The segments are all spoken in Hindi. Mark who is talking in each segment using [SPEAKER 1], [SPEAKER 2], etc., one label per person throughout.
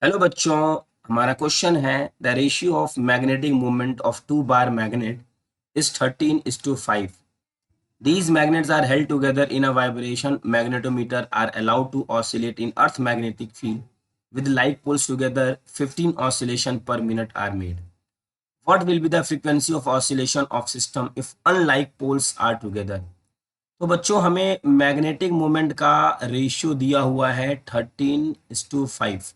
[SPEAKER 1] हेलो बच्चों। हमारा क्वेश्चन है the ratio of magnetic moment of two bar magnet is 13:5. These magnets are held together in a vibration magnetometer are allowed to oscillate in earth magnetic field with like poles together 15 oscillation per minute are made. What will be the frequency of oscillation of system if unlike poles are together? तो बच्चों हमें मैग्नेटिक मोमेंट का रेशियो दिया हुआ है 13:5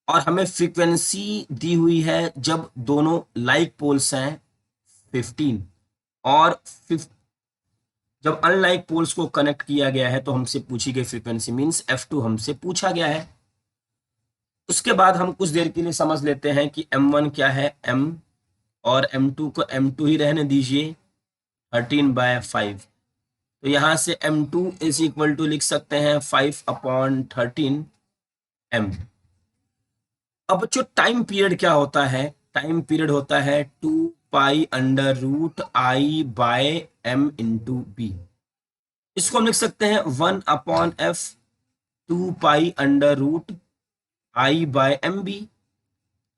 [SPEAKER 1] और हमें फ्रीक्वेंसी दी हुई है जब दोनों लाइक पोल्स हैं 15 और जब अनलाइक पोल्स को कनेक्ट किया गया है तो हमसे पूछी गई फ्रीक्वेंसी मींस F2 हमसे पूछा गया है। उसके बाद हम कुछ देर के लिए समझ लेते हैं कि M1 क्या है M और M2 को M2 ही रहने दीजिए 13/5। तो यहां से M2 इज इक्वल टू लिख सकते हैं 5/13 M। अब जो टाइम पीरियड क्या होता है, टाइम पीरियड होता है 2π√I/m इंटू बी। इसको हम लिख सकते हैं 1/f 2π√I/mb,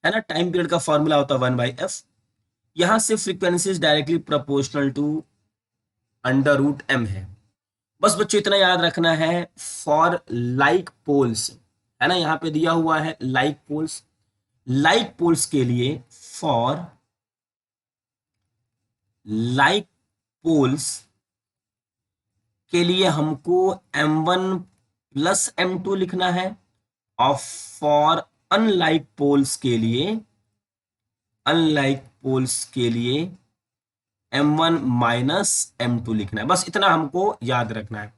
[SPEAKER 1] है ना। टाइम पीरियड का फॉर्मूला होता है 1/f। यहां से frequency directly proportional to √m है। बस बच्चों इतना याद रखना है फॉर लाइक पोल्स, है ना। यहाँ पे दिया हुआ है लाइक पोल्स। लाइक पोल्स के लिए फॉर लाइक पोल्स के लिए हमको M1 प्लस M2 लिखना है और फॉर अनलाइक पोल्स के लिए M1 माइनस M2 लिखना है। बस इतना हमको याद रखना है।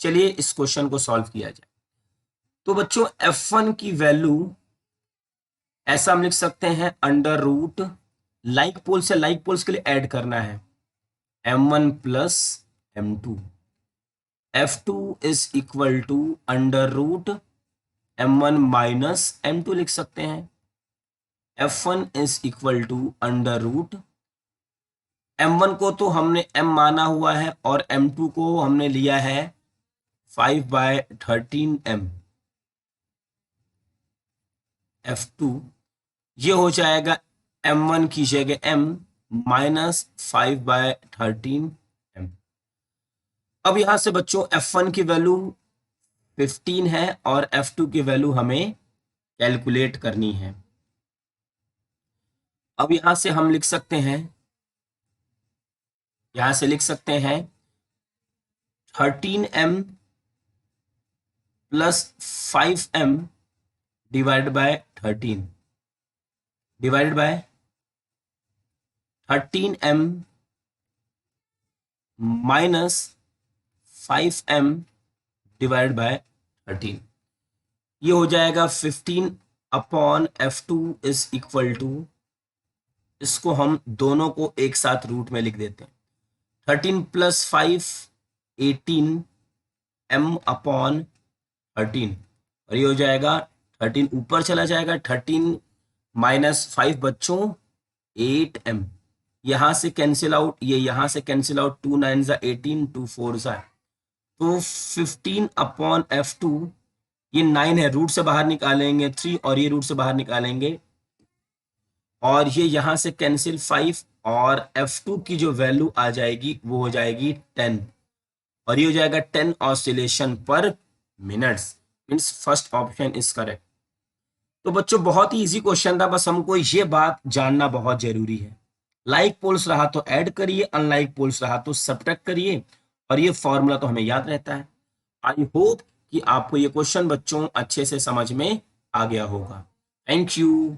[SPEAKER 1] चलिए इस क्वेश्चन को सॉल्व किया जाए। तो बच्चों F1 की वैल्यू ऐसा हम लिख सकते हैं √ लाइक पोल से लाइक पोल्स के लिए ऐड करना है M1 plus M2। F2 is equal to √ M1 minus M2 लिख सकते हैं। F1 is equal to √ M1 को तो हमने M माना हुआ है और M2 को हमने लिया है 5/13M। F2 ये हो जाएगा M1 की जगह M माइनस 5/13M। अब यहां से बच्चों F1 की वैल्यू 15 है और F2 की वैल्यू हमें कैलकुलेट करनी है। अब यहां से हम लिख सकते हैं, यहां से लिख सकते हैं 13M plus 5M divide by 13 divided by 13M minus 5M divide by 13। ये हो जाएगा 15/F2 इज इक्वल टू, इसको हम दोनों को एक साथ रूट में लिख देते हैं 13 प्लस 5 18M/13 और ये हो जाएगा 13 ऊपर चला जाएगा 13 माइनस 5 बच्चों 8M। यहां से कैंसिल आउट, ये यहां से कैंसिल आउट 2 9 ज़ा 18 2 4 ज़ा, तो 15/F2 ये 9 है, रूट से बाहर निकालेंगे 3 और ये रूट से बाहर निकालेंगे और ये यहां से कैंसिल 5 और F2 की जो वैल्यू आ जाएगी वो हो जाएगी 10 और ये हो जाएगा 10 ऑसिलेशन पर minutes. Means first option is correct. तो बच्चों बहुत ही इजी क्वेश्चन था, बस हमको ये बात जानना बहुत जरूरी है। लाइक पोल्स रहा तो ऐड करिए, अनलाइक पोल्स रहा तो सब्ट्रैक्ट करिए और ये फॉर्मूला तो हमें याद रहता है। आई होप कि आपको ये क्वेश्चन बच्चों अच्छे से समझ में आ गया होगा। Thank you.